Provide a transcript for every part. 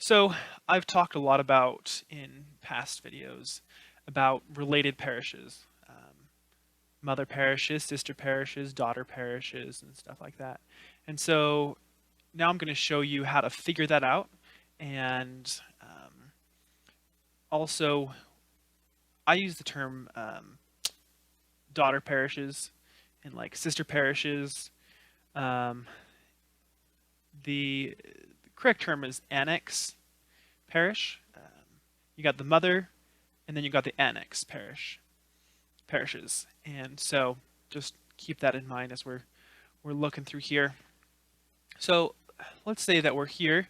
So I've talked a lot about in past videos about related parishes, mother parishes, sister parishes, daughter parishes, and stuff like that. And so now I'm going to show you how to figure that out. And also, I use the term daughter parishes and like sister parishes. Um, the correct term is annex parish. You got the mother, and then you got the annex parishes. And so just keep that in mind as we're looking through here. So let's say that we're here.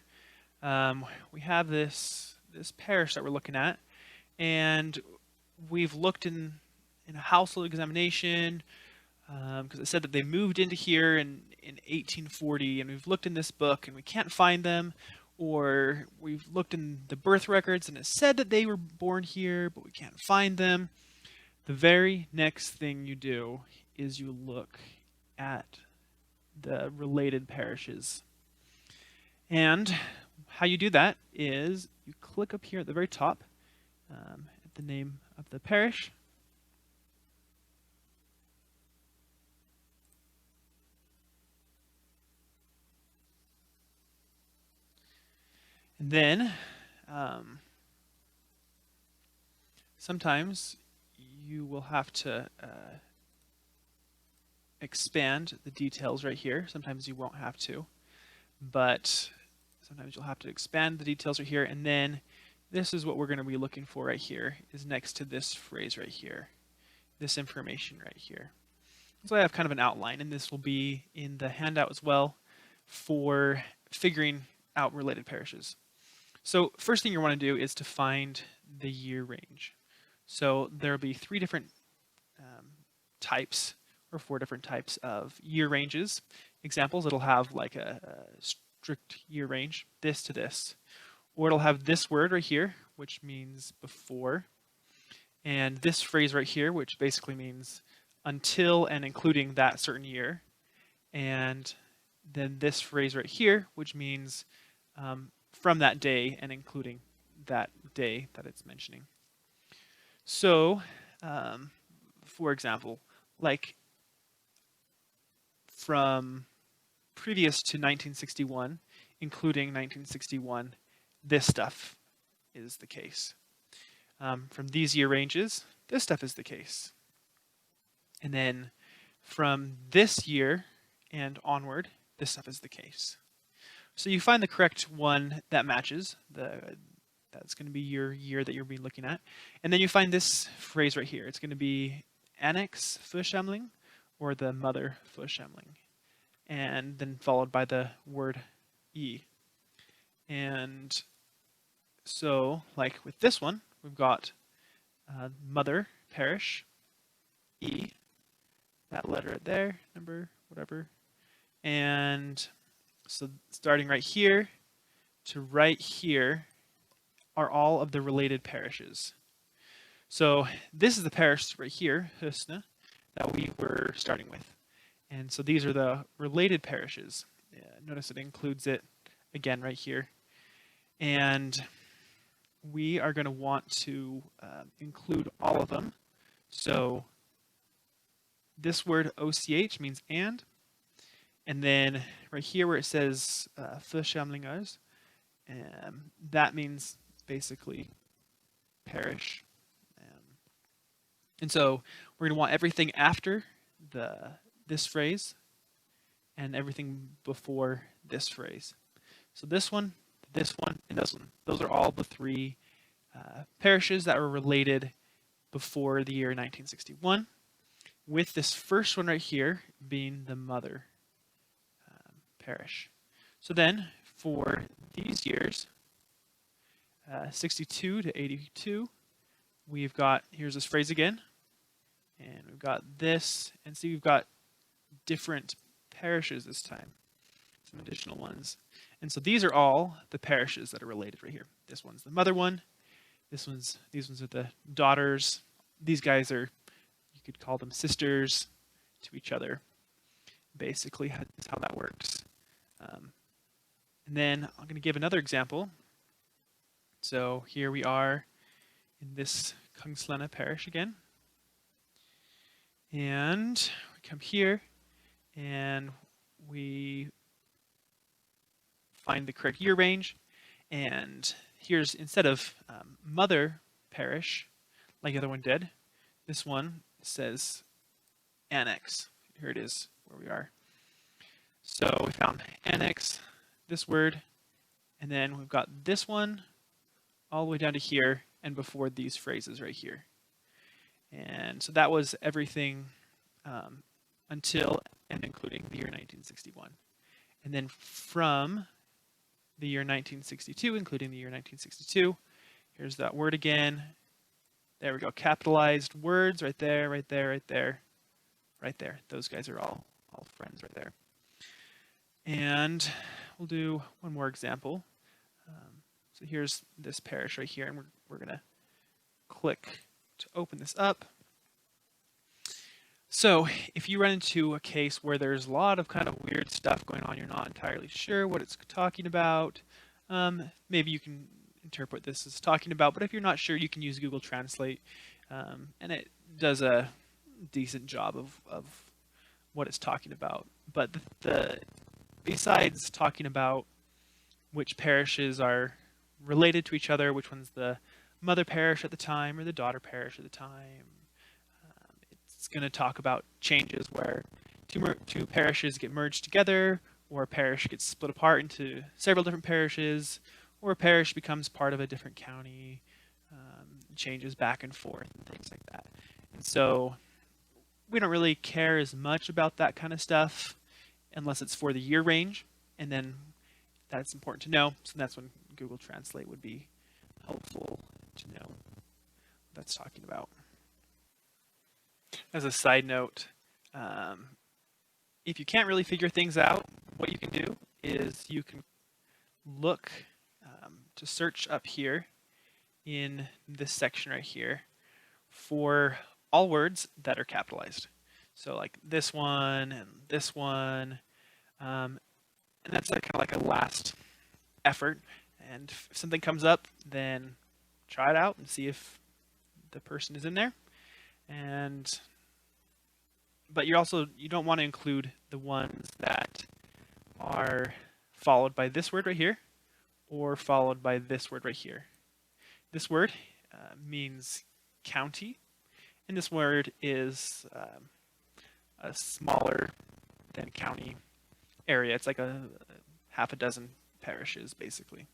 We have this parish that we're looking at, and we've looked in a household examination because it said that they moved into here in 1840, and we've looked in this book and we can't find them, or we've looked in the birth records and it said that they were born here, but we can't find them. The very next thing you do is you look at the related parishes. And how you do that is you click up here at the very top at the name of the parish. And then sometimes you will have to expand the details right here. Sometimes you won't have to, but sometimes you'll have to expand the details right here. And then this is what we're going to be looking for right here, is next to this phrase right here, this information right here. So I have kind of an outline, and this will be in the handout as well for figuring out related parishes. So first thing you want to do is to find the year range. So there'll be three different types or four different types of year ranges. Examples, it'll have like a strict year range, this to this. Or it'll have this word right here, which means before, and this phrase right here, which basically means until and including that certain year. And then this phrase right here, which means from that day and including that day that it's mentioning. So, for example, like from previous to 1961, including 1961, this stuff is the case. From these year ranges, this stuff is the case. And then from this year and onward, this stuff is the case. So you find the correct one that matches, that's going to be your year that you'll be looking at. And then you find this phrase right here. It's going to be annex Församling or the mother Församling. And then followed by the word E. And so, like with this one, we've got mother parish, E, that letter right there, number, whatever. And so starting right here to right here are all of the related parishes. So this is the parish right here, Husne, that we were starting with. And so these are the related parishes. Notice it includes it again right here. And we are going to want to include all of them. So this word OCH means and then right here where it says Församlingar, that means basically parish. And so we're going to want everything after this phrase and everything before this phrase. So this one, and this one. Those are all the three parishes that were related before the year 1961, with this first one right here being the mother parish. So then for these years, 62 to 82, we've got, here's this phrase again, and we've got this, and see we've got different parishes this time, some additional ones. And so these are all the parishes that are related right here. This one's the mother one, these ones are the daughters. These guys are, you could call them sisters to each other. Basically, that's how that works. And then I'm going to give another example. So here we are in this Kungslena parish again. And we come here and we find the correct year range. And here's, instead of mother parish, like the other one did, this one says annex. Here it is where we are. So we found annex, this word, and then we've got this one all the way down to here and before these phrases right here. And so that was everything until and including the year 1961. And then from the year 1962, including the year 1962, here's that word again. There we go, capitalized words right there, right there, right there, right there. Those guys are all friends right there. And we'll do one more example. So here's this parish right here, and we're going to click to open this up. So if you run into a case where there's a lot of kind of weird stuff going on, you're not entirely sure what it's talking about, maybe you can interpret this as talking about, but if you're not sure, you can use Google Translate, and it does a decent job of what it's talking about. But besides talking about which parishes are related to each other, which one's the mother parish at the time or the daughter parish at the time, it's going to talk about changes where two parishes get merged together, or a parish gets split apart into several different parishes, or a parish becomes part of a different county, changes back and forth and things like that. And so we don't really care as much about that kind of stuff unless it's for the year range, and then that's important to know. So that's when Google Translate would be helpful to know what that's talking about. As a side note, if you can't really figure things out, what you can do is you can look to search up here in this section right here for all words that are capitalized. So like this one and this one, and that's kind of like a last effort. And if something comes up, then try it out and see if the person is in there. But you don't want to include the ones that are followed by this word right here, or followed by this word right here. This word means county, and this word is a smaller than county area. It's like a half a dozen parishes, basically.